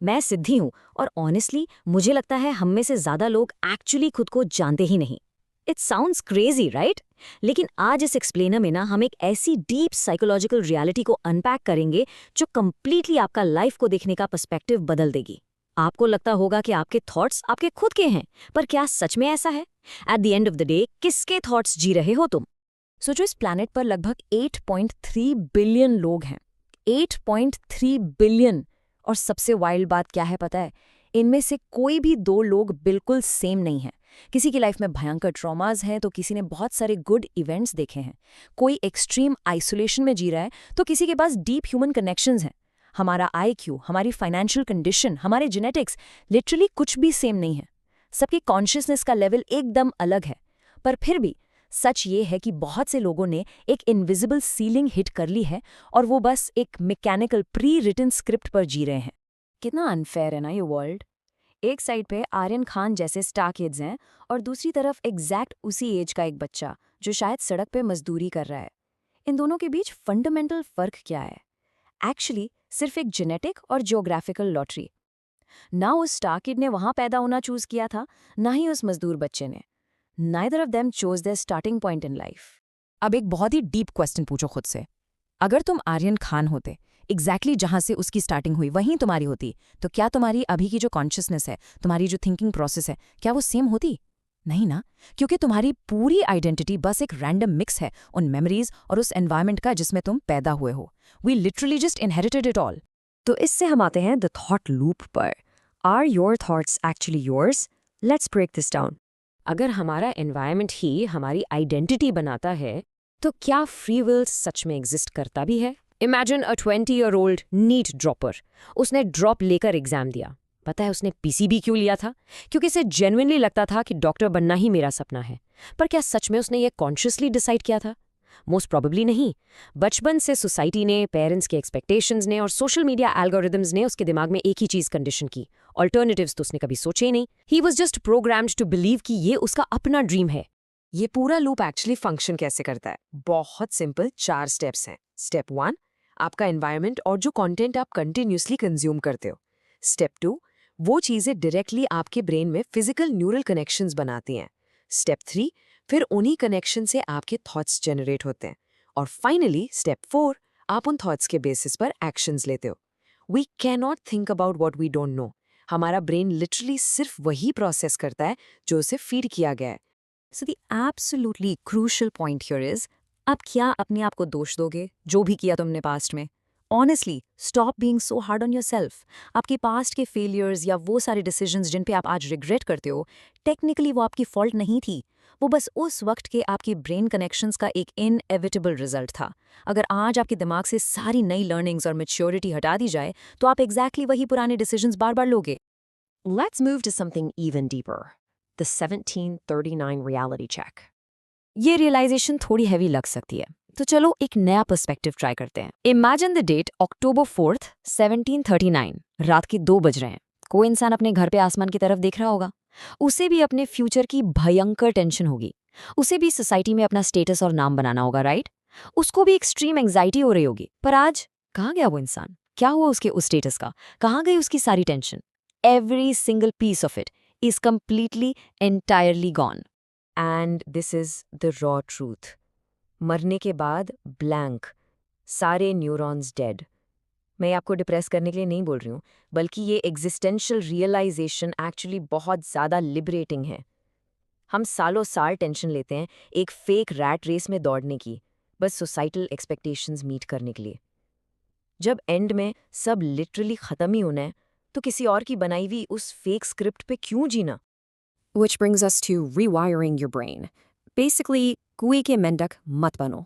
मैं सिद्धि हूँ और ऑनेस्टली मुझे लगता है हम में से ज़्यादा लोग एक्चुअली खुद को जानते ही नहीं। It sounds crazy right? लेकिन आज इस एक्सप्लेनर में ना हम एक ऐसी डीप साइकोलॉजिकल रियलिटी को अनपैक करेंगे जो कंप्लीटली आपका लाइफ को देखने का पर्सपेक्टिव बदल देगी। आपको लगता होगा कि आपके थॉट्स आपके खुद के हैं, पर क्या सच में ऐसा है? At the end of the day किसके थॉट्स जी रहे हो तुम? सोचो, इस प्लैनेट पर लगभग 8.3 बिलियन लोग हैं। 8.3 बिलियन। और सबसे वाइल्ड बात क्या है पता है? इनमें से कोई भी दो लोग बिल्कुल सेम नहीं है। किसी की लाइफ में भयंकर ट्रॉमास हैं तो किसी ने बहुत सारे गुड इवेंट्स देखे हैं। कोई एक्सट्रीम आइसोलेशन में जी रहा है तो किसी के पास डीप ह्यूमन कनेक्शंस हैं। हमारा आईक्यू, हमारी फाइनेंशियल कंडीशन, हमारे जेनेटिक्स, लिटरली कुछ भी सेम नहीं है। सबकी कॉन्शियसनेस का लेवल एकदम अलग है। पर फिर भी सच ये है कि बहुत से लोगों ने एक इनविजिबल सीलिंग हिट कर ली है और वो बस एक मैकेनिकल प्री रिटन स्क्रिप्ट पर जी रहे हैं। कितना अनफेयर है ना ये वर्ल्ड। एक साइड पे आर्यन खान जैसे स्टार किड्स हैं और दूसरी तरफ एग्जैक्ट उसी एज का एक बच्चा जो शायद सड़क पे मजदूरी कर रहा है। इन दोनों के बीच फंडामेंटल फर्क क्या है? एक्चुअली सिर्फ एक जेनेटिक और जियोग्राफिकल लॉटरी। ना उस स्टार किड ने वहां पैदा होना चूज किया था, ना ही उस मजदूर बच्चे ने। Neither of them chose their starting point in life. अब एक बहुत ही डीप क्वेश्चन पूछो खुद से। अगर तुम आर्यन खान होते, एग्जैक्टली जहां से उसकी स्टार्टिंग हुई वहीं तुम्हारी होती, तो क्या तुम्हारी अभी की जो कॉन्शियसनेस है, तुम्हारी जो थिंकिंग प्रोसेस है, क्या वो सेम होती? नहीं ना, क्योंकि तुम्हारी पूरी आइडेंटिटी बस एक रैंडम मिक्स है उन मेमोरीज और उस एनवायरमेंट का जिसमें तुम पैदा हुए हो। We literally just inherited it all. तो इससे हम आते हैं द थॉट लूप पर। Are your thoughts actually yours? Let's break this down. अगर हमारा एनवायरनमेंट ही हमारी आइडेंटिटी बनाता है, तो क्या फ्री विल सच में एग्जिस्ट करता भी है? Imagine a 20-year-old NEET dropper. उसने ड्रॉप लेकर एग्जाम दिया। पता है उसने पीसीबी क्यों लिया था? क्योंकि इसे जेन्युइनली लगता था कि डॉक्टर बनना ही मेरा सपना है। पर क्या सच में उसने ये कॉन्शियसली डिसाइड किया था? मोस्ट प्रॉबेबली नहीं। बचपन से सोसाइटी ने, पेरेंट्स के एक्सपेक्टेशंस ने और सोशल मीडिया एल्गोरिदम्स ने उसके दिमाग में एक ही चीज कंडीशन की। ऑल्टरनेटिव्स तो उसने कभी सोचे ही नहीं। He was just programmed to believe कि ये उसका अपना ड्रीम है। ये पूरा लूप एक्चुअली फंक्शन कैसे करता है? बहुत सिंपल 4 स्टेप्स हैं। स्टेप 1, आपका एनवायरनमेंट और जो कंटेंट आप कंटिन्यूसली कंज्यूम करते हो। स्टेप 2, वो चीजें डायरेक्टली आपके ब्रेन में फिजिकल न्यूरल कनेक्शंस बनाती हैं। स्टेप 3, फिर उन्हीं कनेक्शन से आपके थॉट्स जनरेट होते हैं। और फाइनली स्टेप 4, आप उन थॉट्स के बेसिस पर एक्शंस लेते हो। We can not think about what we don't know. हमारा ब्रेन लिटरली सिर्फ वही प्रोसेस करता है जो उसे फीड किया गया है। So the absolutely crucial point here is, अब क्या अपने आप को दोष दोगे जो भी किया तुमने पास्ट में? Honestly stop being so hard on yourself. आपके पास्ट के फेलियर्स या वो सारे डिसीजंस जिन पे आप आज रिग्रेट करते हो, टेक्निकली वो आपकी फॉल्ट नहीं थी। वो बस उस वक्त के आपकी ब्रेन कनेक्शंस का एक इनएविटेबल रिजल्ट था। अगर आज आपके दिमाग से सारी नई लर्निंग्स और मैच्योरिटी हटा दी जाए तो आप एग्जैक्टली वही पुराने डिसीजंस बार बार लोगे। Let's move to something even deeper, the 1739 reality check. ये रियलाइजेशन थोड़ी हैवी लग सकती है, तो चलो एक नया पर्सपेक्टिव ट्राई करते हैं। Imagine the date October 4th, 1739। रात के 2 बज रहे हैं। कोई इंसान अपने घर पे आसमान की तरफ देख रहा होगा। उसे भी अपने फ्यूचर की भयंकर टेंशन होगी। उसे भी सोसाइटी में अपना स्टेटस और नाम बनाना होगा, राइट? उसको भी एक्सट्रीम एंग्जाइटी हो रही होगी। पर आज कहाँ गया वो इंसान? क्या हुआ उसके उस स्टेटस का? कहाँ गई उसकी सारी tension? Every single piece of it is completely, entirely gone. And this is the raw truth. मरने के बाद ब्लैंक, सारे न्यूरॉन्स डेड। मैं आपको डिप्रेस करने के लिए नहीं बोल रही हूँ, बल्कि ये एग्जिस्टेंशियल रियलाइजेशन एक्चुअली बहुत ज़्यादा लिबरेटिंग है। हम सालों साल टेंशन लेते हैं एक फेक रैट रेस में दौड़ने की, बस सोसाइटल एक्सपेक्टेशंस मीट करने के लिए। जब एंड में सब लिटरली ख़त्म ही होना है, तो किसी और की बनाई हुई उस फेक स्क्रिप्ट पे क्यों जीना? Which brings us to rewiring your brain. Basically, कुएं के मेंढक मत बनो।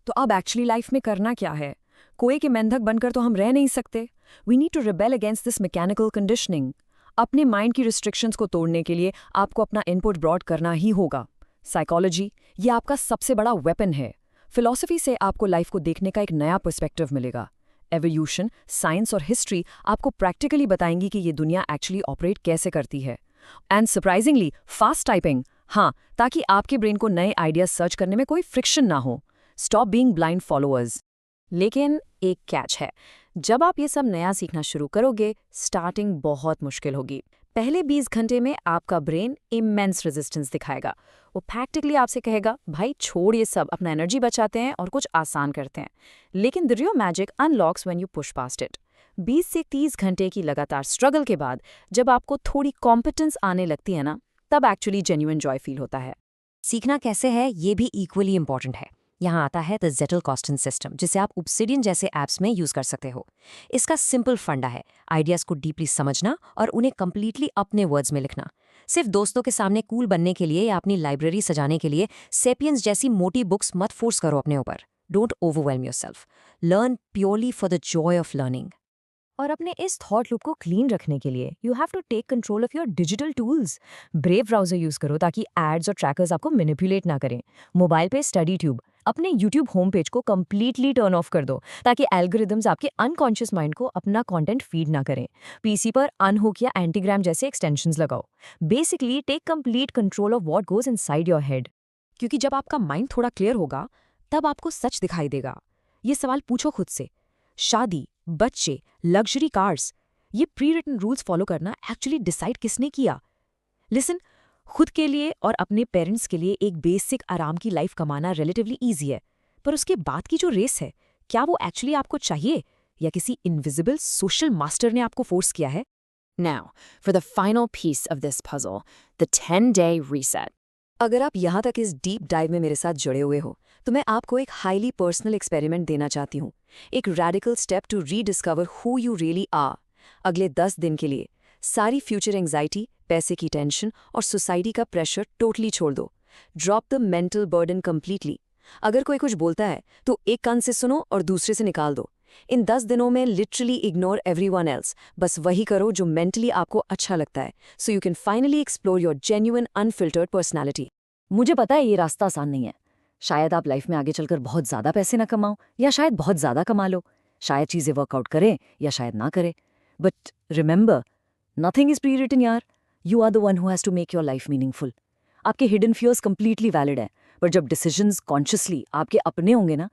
तो अब एक्चुअली लाइफ में करना क्या है? कुएं के मेंढक बनकर तो हम रह नहीं सकते। We need to rebel against this mechanical conditioning. अपने माइंड की रिस्ट्रिक्शंस को तोड़ने के लिए आपको अपना इनपुट ब्रॉड करना ही होगा। साइकोलॉजी ये आपका सबसे बड़ा वेपन है। फिलॉसफी से आपको लाइफ को देखने का एक नया पर्सपेक्टिव मिलेगा। एवोल्यूशन, साइंस और हिस्ट्री आपको प्रैक्टिकली बताएंगी कि ये दुनिया एक्चुअली ऑपरेट कैसे करती है। एंड सरप्राइजिंगली फास्ट टाइपिंग, हाँ, ताकि आपके ब्रेन को नए आइडियाज सर्च करने में कोई फ्रिक्शन ना हो। Stop being blind followers. लेकिन एक कैच है। जब आप ये सब नया सीखना शुरू करोगे, स्टार्टिंग बहुत मुश्किल होगी। पहले 20 घंटे में आपका ब्रेन इमेंस रेजिस्टेंस दिखाएगा। वो प्रैक्टिकली आपसे कहेगा, भाई छोड़ ये सब, अपना एनर्जी बचाते हैं और कुछ आसान करते हैं। लेकिन the real magic unlocks when you push past it. 20 से 30 घंटे की लगातार स्ट्रगल के बाद जब आपको थोड़ी कॉम्पिटेंस आने लगती है ना, तब एक्चुअली जेन्युइन जॉय फील होता है। सीखना कैसे है ये भी इक्वली इंपॉर्टेंट है। यहाँ आता है द Zettelkasten सिस्टम, जिसे आप Obsidian जैसे ऐप्स में यूज कर सकते हो। इसका सिंपल फंडा है आइडियाज को डीपली समझना और उन्हें कंप्लीटली अपने वर्ड्स में लिखना। सिर्फ दोस्तों के सामने कूल बनने के लिए या अपनी लाइब्रेरी सजाने के लिए सेपियंस जैसी मोटी बुक्स मत फोर्स करो अपने ऊपर। Don't overwhelm yourself. Learn purely for the Joy of learning. और अपने इस थॉट लूप को क्लीन रखने के लिए you have to take control of your digital tools. Brave browser use करो ताकि एड्स और ट्रैकर्स आपको मैनिपुलेट ना करें। मोबाइल पे स्टडी ट्यूब, अपने यूट्यूब होम पेज को कंप्लीटली टर्न ऑफ कर दो ताकि एल्गोरिदम्स आपके अनकॉन्शियस माइंड को अपना कंटेंट फीड ना करें। पीसी पर अनहुक या एंटीग्राम जैसे एक्सटेंशंस लगाओ। Basically take complete control of what goes inside your head. क्योंकि जब आपका माइंड थोड़ा क्लियर होगा, तब आपको सच दिखाई देगा। ये सवाल पूछो खुद से, शादी, बच्चे, लग्जरी कार्स, ये प्री रिटन रूल्स फॉलो करना एक्चुअली डिसाइड किसने किया? लिसन, खुद के लिए और अपने पेरेंट्स के लिए एक बेसिक आराम की लाइफ कमाना रिलेटिवली ईजी है, पर उसके बाद की जो रेस है, क्या वो एक्चुअली आपको चाहिए या किसी इनविजिबल सोशल मास्टर ने आपको फोर्स किया है? Now, for the final piece of this puzzle, the 10-day reset. अगर आप यहाँ तक इस डीप डाइव में मेरे साथ जुड़े हुए हो, तो मैं आपको एक हाईली पर्सनल एक्सपेरिमेंट देना चाहती हूँ। एक radical step to rediscover who you really are. अगले 10 दिन के लिए सारी फ्यूचर एंग्जाइटी, पैसे की टेंशन और सोसाइटी का प्रेशर टोटली छोड़ दो। Drop the mental burden completely. अगर कोई कुछ बोलता है तो एक कान से सुनो और दूसरे से निकाल दो। इन 10 दिनों में लिटरली इग्नोर एवरीवन एल्स। बस वही करो जो मेंटली आपको अच्छा लगता है, so you can finally explore your genuine unfiltered personality. मुझे पता है ये रास्ता आसान नहीं है। शायद आप लाइफ में आगे चलकर बहुत ज़्यादा पैसे ना कमाओ, या शायद बहुत ज़्यादा कमा लो। शायद चीज़ें वर्कआउट करें या शायद ना करें। But remember, nothing is pre written यार। You are the one who has to make your life meaningful. आपके हिडन फियर्स कंप्लीटली वैलिड है, पर जब डिसीजंस कॉन्शियसली आपके अपने होंगे ना,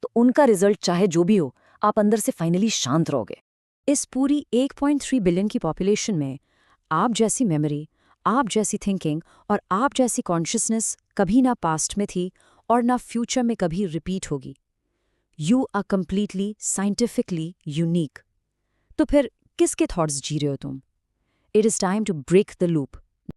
तो उनका रिजल्ट चाहे जो भी हो, आप अंदर से फाइनली शांत रहोगे। इस पूरी 1.3 बिलियन की पॉपुलेशन में आप जैसी मेमोरी, आप जैसी थिंकिंग और आप जैसी कॉन्शियसनेस कभी ना पास्ट में थी और ना फ्यूचर में कभी रिपीट होगी। You are completely scientifically unique. तो फिर किसके थॉट्स जी रहे हो तुम? It is time to break the loop.